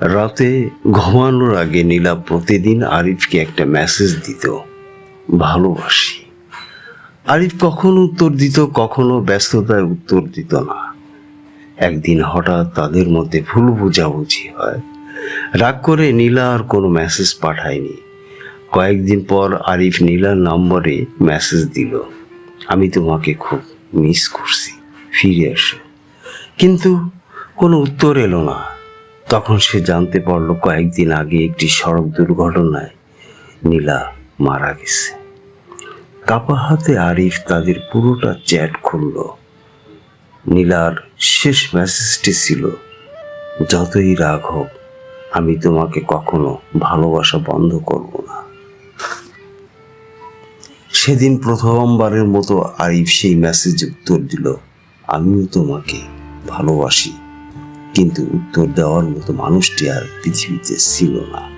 রাতে ঘুমানোর আগে নীলা প্রতিদিন আরিফকে একটা মেসেজ দিত, ভালোবাসি। আরিফ কখনো উত্তর দিত, কখনো ব্যস্ততায় উত্তর দিত না। একদিন হঠাৎ তাদের মধ্যে ভুল বোঝাবুঝি হয়। রাগ করে নীলা আর কোনো মেসেজ পাঠায়নি। কয়েকদিন পর আরিফ নীলার নম্বরে মেসেজ দিল, আমি তোমাকে খুব মিস করছি, ফিরে এসো। কিন্তু কোনো উত্তর এলো না। তখন সে জানতে পারলো কয়েকদিন আগে একটি সড়ক দুর্ঘটনায় নীলা মারা গেছে। কাপা হাতে আরিফ তাদের পুরোটা চ্যাট খুলল। নীলার শেষ মেসেজটি ছিল, যতই রাগ হোক আমি তোমাকে কখনো ভালোবাসা বন্ধ করব না। সেদিন প্রথমবারের মতো আরিফ সেই মেসেজে উত্তর দিল, আমিও তোমাকে ভালোবাসি। কিন্তু উত্তর দেওয়ার মতো মানুষটি আর পৃথিবীতে ছিল না।